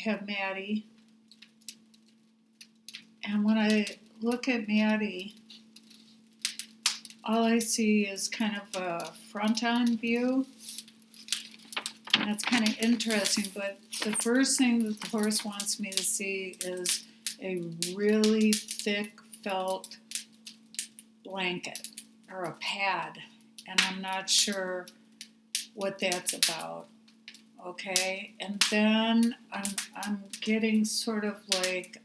have Mattie. And when I look at Mattie, all I see is kind of a front-on view. And that's kind of interesting, but the first thing that the horse wants me to see is a really thick felt blanket or a pad, and I'm not sure what that's about. Okay, and then I'm getting sort of like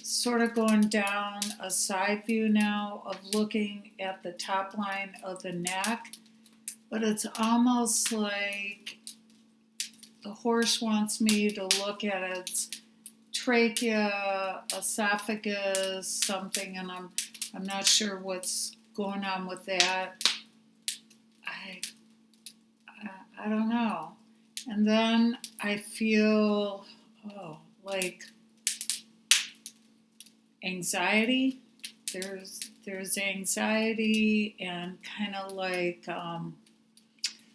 sort of going down a side view now of looking at the top line of the neck, but it's almost like the horse wants me to look at its trachea, esophagus, something, and I'm not sure what's going on with that. I don't know. And then I feel like anxiety. There's anxiety and kind of like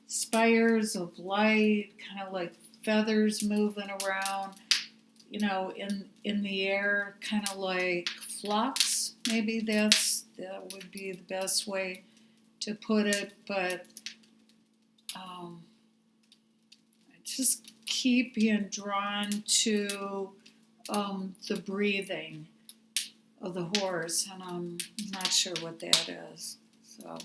spires of light, kind of like feathers moving around, in the air, kind of like flux. Maybe that would be the best way to put it. But I just keep being drawn to the breathing of the horse, and I'm not sure what that is. So.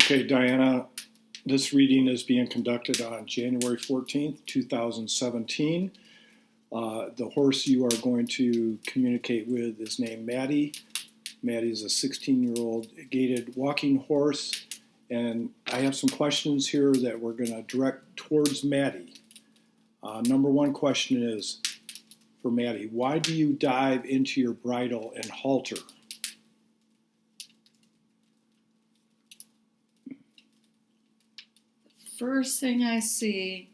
Okay, Diana, this reading is being conducted on January 14th, 2017. The horse you are going to communicate with is named Mattie. Mattie is a 16-year-old gaited walking horse, and I have some questions here that we're going to direct towards Mattie. Number one question is for Mattie: why do you dive into your bridle and halter? First thing I see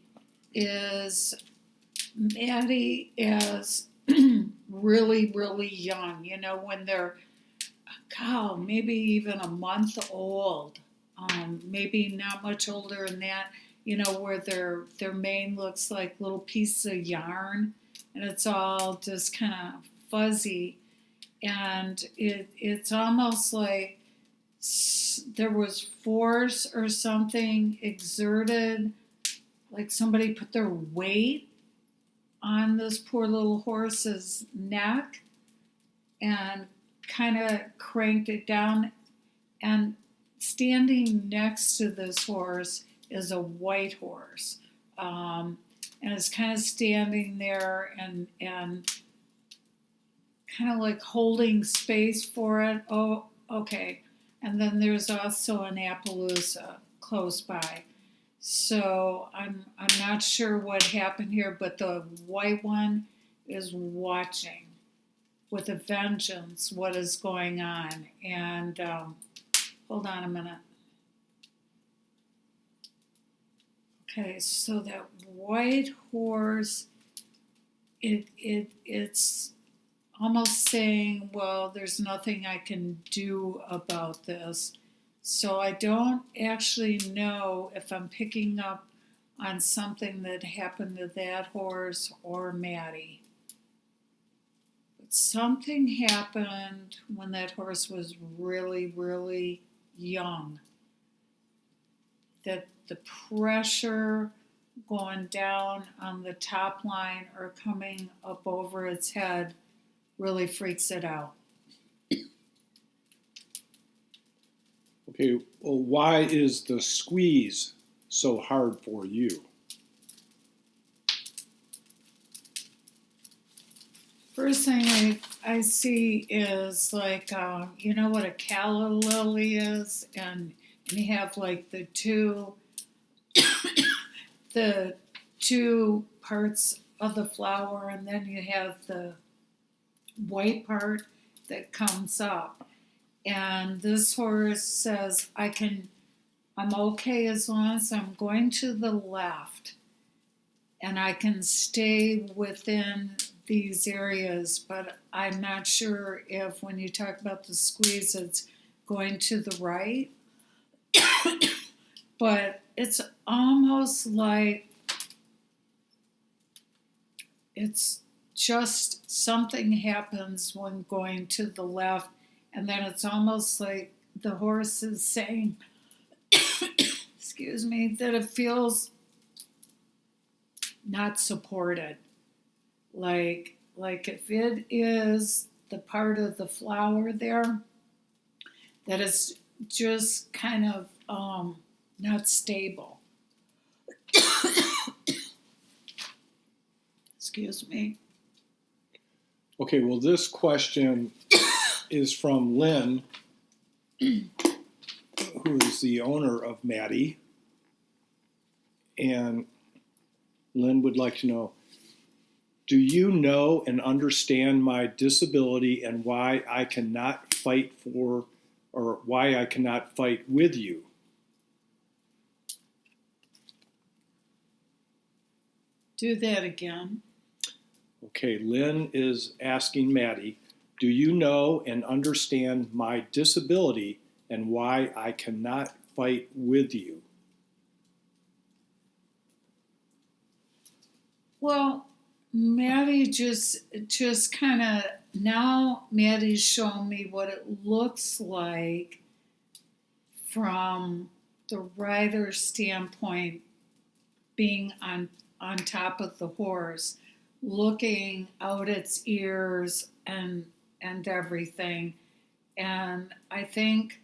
is Mattie is really, really young. When they're maybe even a month old, maybe not much older than that. Where their mane looks like little pieces of yarn, and it's all just kind of fuzzy, and it's almost like there was force or something exerted, like somebody put their weight on this poor little horse's neck and kind of cranked it down. And standing next to this horse is a white horse, and it's kind of standing there and kind of like holding space for it. Oh, okay. And then there's also an Appaloosa close by. So I'm not sure what happened here, but the white one is watching with a vengeance what is going on. And hold on a minute. Okay, so that white horse, it's almost saying, well, there's nothing I can do about this. So I don't actually know if I'm picking up on something that happened to that horse or Mattie. But something happened when that horse was really, really young. That the pressure going down on the top line or coming up over its head really freaks it out. Okay, well, why is the squeeze so hard for you? First thing I see is like, you know what a calla lily is? And you have like the two parts of the flower, and then you have the white part that comes up. And this horse says, I'm okay as long as I'm going to the left and I can stay within these areas, but I'm not sure if when you talk about the squeeze, it's going to the right. but it's almost like it's just something happens when going to the left, and then it's almost like the horse is saying, excuse me, that it feels not supported. Like if it is the part of the flower there that is just kind of not stable. Excuse me. Okay, well, this question is from Lynn, who is the owner of Mattie. And Lynn would like to know, do you know and understand my disability and why I cannot fight for, or why I cannot fight with you? Do that again. Okay, Lynn is asking Mattie, do you know and understand my disability and why I cannot fight with you? Well, Mattie just kind of, now Mattie's showing me what it looks like from the rider's standpoint, being on top of the horse, looking out its ears and everything. And I think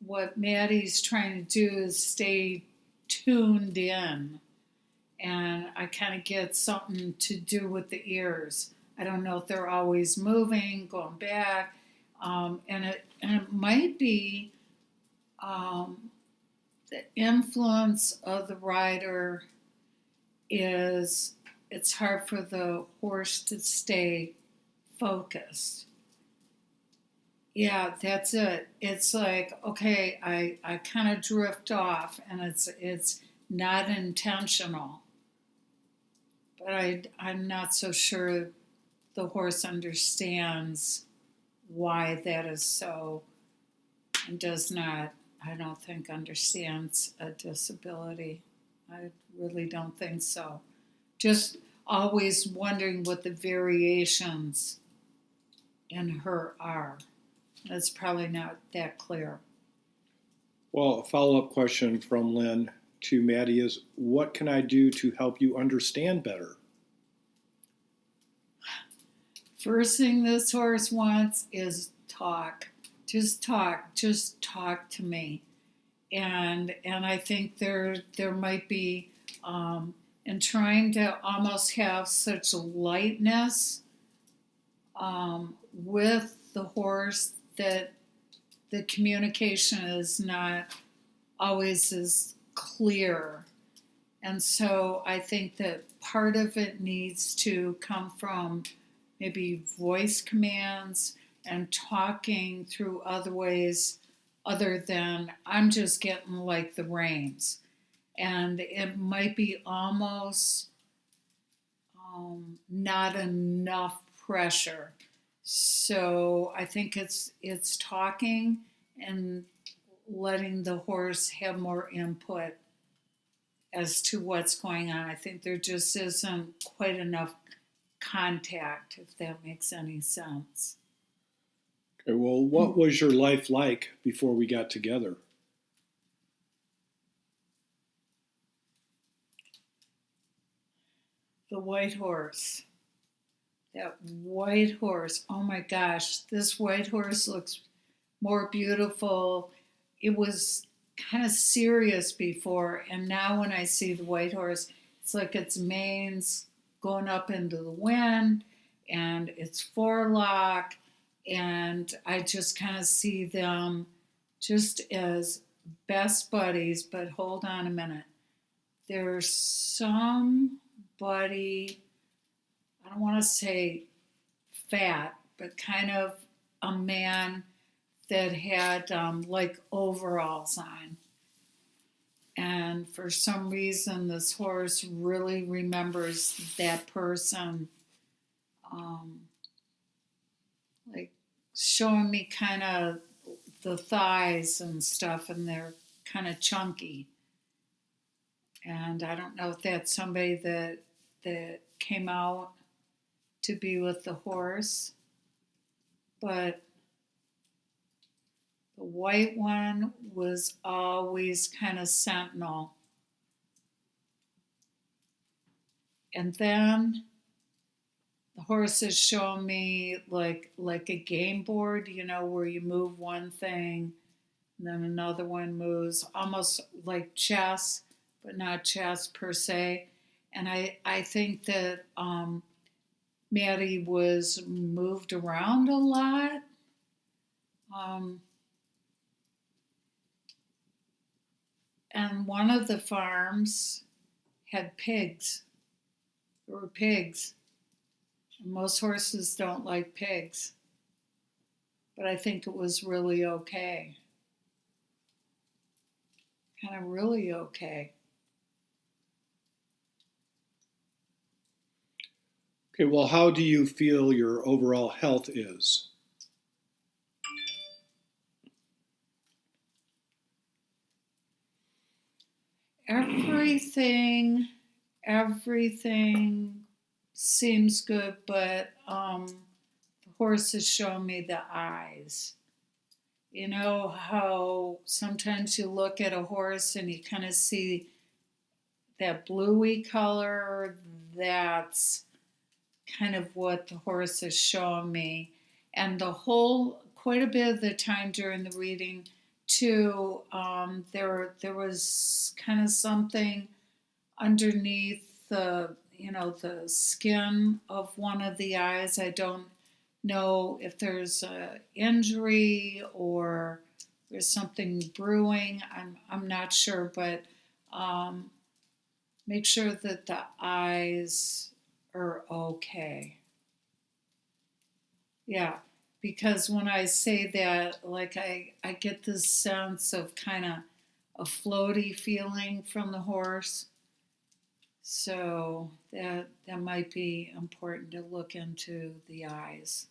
what Mattie's trying to do is stay tuned in. And I kind of get something to do with the ears. I don't know if they're always moving, going back, and it might be the influence of the rider is it's hard for the horse to stay focused. Yeah, that's it. It's like, okay, I kind of drift off, and it's not intentional. But I'm not so sure the horse understands why that is so, and does not, I don't think, understands a disability. I really don't think so. Just always wondering what the variations in her are. That's probably not that clear. Well, a follow-up question from Lynn to Mattie is, what can I do to help you understand better? First thing this horse wants is talk. Just talk. Just talk to me. And I think there might be in trying to almost have such lightness with the horse that the communication is not always as clear. And so I think that part of it needs to come from maybe voice commands and talking through other ways other than I'm just getting like the reins. And it might be almost not enough pressure. So I think it's talking and letting the horse have more input as to what's going on. I think there just isn't quite enough contact, if that makes any sense. Okay, well, what was your life like before we got together? The white horse. That white horse. Oh my gosh, this white horse looks more beautiful. It was kind of serious before, and now when I see the white horse, it's like its mane's going up into the wind and its forelock, and I just kind of see them just as best buddies. But hold on a minute. There's somebody, I don't want to say fat, but kind of a man that had like overalls on. And for some reason, this horse really remembers that person, like showing me kind of the thighs and stuff, and they're kind of chunky. And I don't know if that's somebody that came out to be with the horse, but the white one was always kind of sentinel. And then the horses show me like a game board, where you move one thing and then another one moves, almost like chess, but not chess per se. And I think that Mattie was moved around a lot. Um, and one of the farms had pigs. There were pigs. Most horses don't like pigs, but I think it was really okay. Kind of really okay. Okay, well, how do you feel your overall health is? Everything seems good, but the horse has shown me the eyes. You know how sometimes you look at a horse and you kind of see that bluey color? That's kind of what the horse is showing me. And quite a bit of the time during the reading, too, there was kind of something underneath the skin of one of the eyes. I don't know if there's an injury or there's something brewing. I'm not sure, but um, make sure that the eyes are okay. Yeah, because when I say that, like I get this sense of kind of a floaty feeling from the horse. So that might be important to look into the eyes.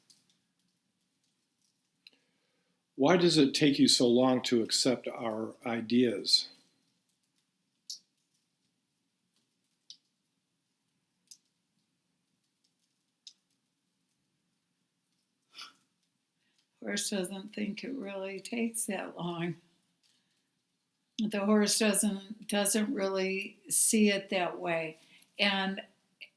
Why does it take you so long to accept our ideas? Horse doesn't think it really takes that long. The horse doesn't really see it that way, and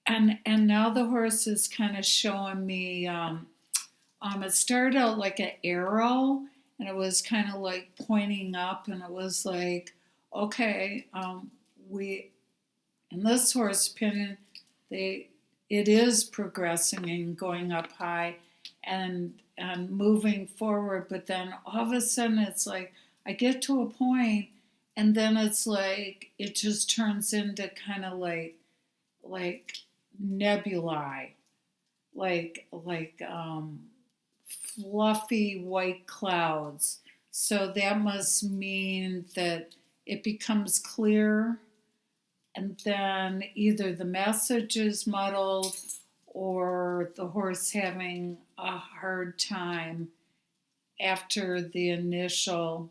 and now the horse is kind of showing me. It started out like an arrow, and it was kind of like pointing up, and it was like, okay, we in this horse opinion, they it is progressing and going up high, and moving forward. But then all of a sudden, it's like I get to a point, and then it's like it just turns into kind of like nebulae, like fluffy white clouds. So that must mean that it becomes clear, and then either the message is muddled or the horse having a hard time after the initial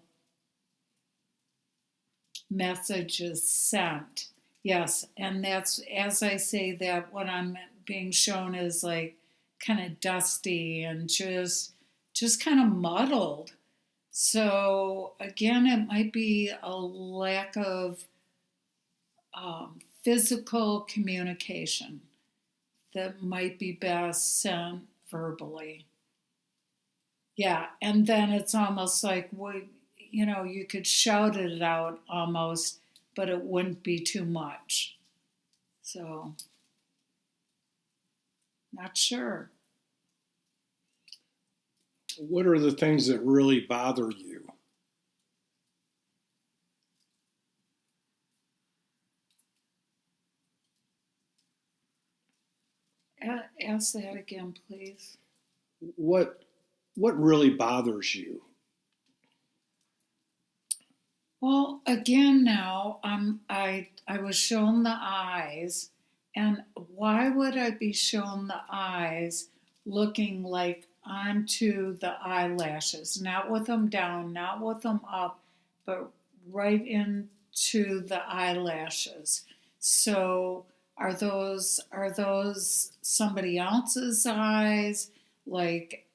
message is sent. Yes, and that's as I say that what I'm being shown is like kind of dusty and just kind of muddled. So again, it might be a lack of physical communication that might be best sent verbally. Yeah, and then it's almost like you could shout it out almost, but it wouldn't be too much. So, not sure. What are the things that really bother you? Ask that again, please. What what really bothers you? Well, again, now I was shown the eyes, and why would I be shown the eyes looking like onto the eyelashes, not with them down, not with them up, but right in to the eyelashes. So are those somebody else's eyes? Like,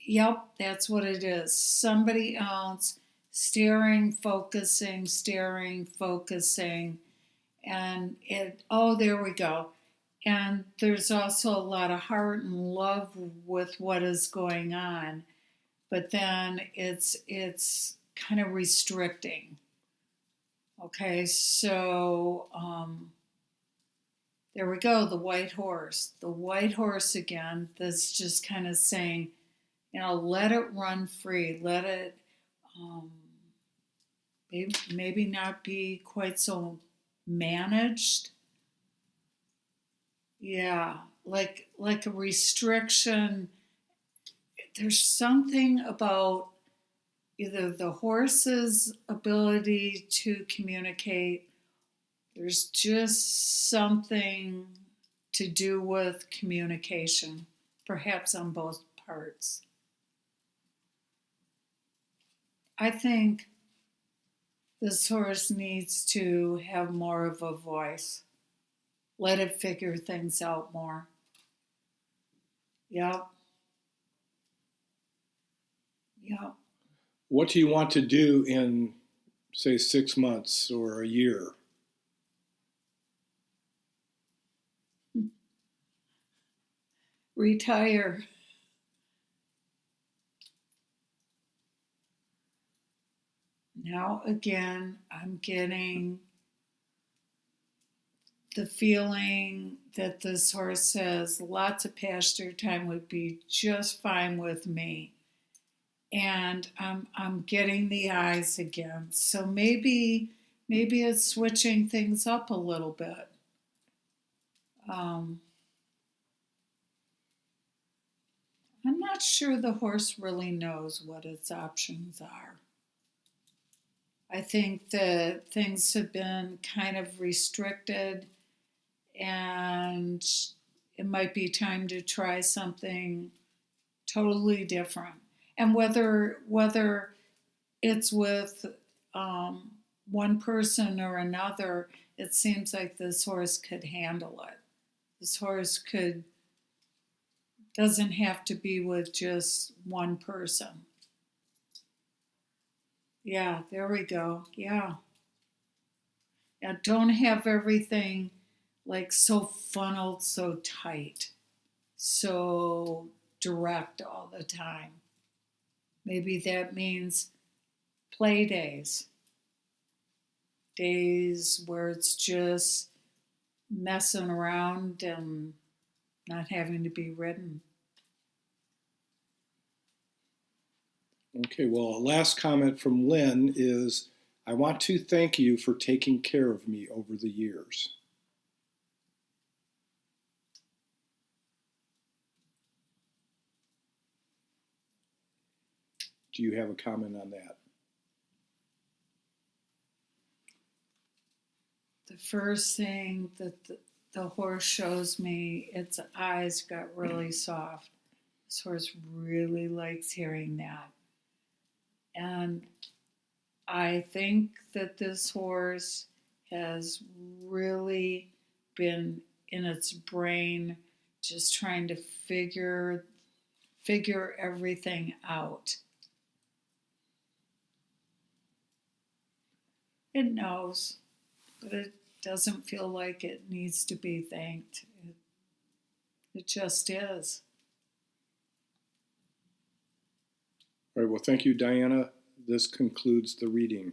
yep, that's what it is. Somebody else staring, focusing, and oh, there we go. And there's also a lot of heart and love with what is going on, but then it's kind of restricting. Okay, so there we go, the white horse. The white horse again, that's just kind of saying, let it run free. Let it maybe not be quite so managed. Yeah, like a restriction. There's something about either the horse's ability to communicate. There's just something to do with communication, perhaps on both parts. I think this horse needs to have more of a voice. Let it figure things out more. Yep. Yep. What do you want to do in, say, 6 months or a year? Retire. Now again, I'm getting the feeling that this horse says lots of pasture time would be just fine with me. And I'm getting the eyes again. So maybe it's switching things up a little bit. I'm not sure the horse really knows what its options are. I think that things have been kind of restricted, and it might be time to try something totally different. And whether it's with one person or another, it seems like this horse could handle it. This horse doesn't have to be with just one person. Yeah, there we go. Yeah. Yeah, don't have everything like so funneled, so tight, so direct all the time. Maybe that means play days, days where it's just messing around and not having to be ridden. Okay, well, a last comment from Lynn is, I want to thank you for taking care of me over the years. Do you have a comment on that? The first thing that the horse shows me, its eyes got really soft. This horse really likes hearing that. And I think that this horse has really been in its brain just trying to figure everything out. It knows, but it doesn't feel like it needs to be thanked. It just is. All right, well, thank you, Diana. This concludes the reading.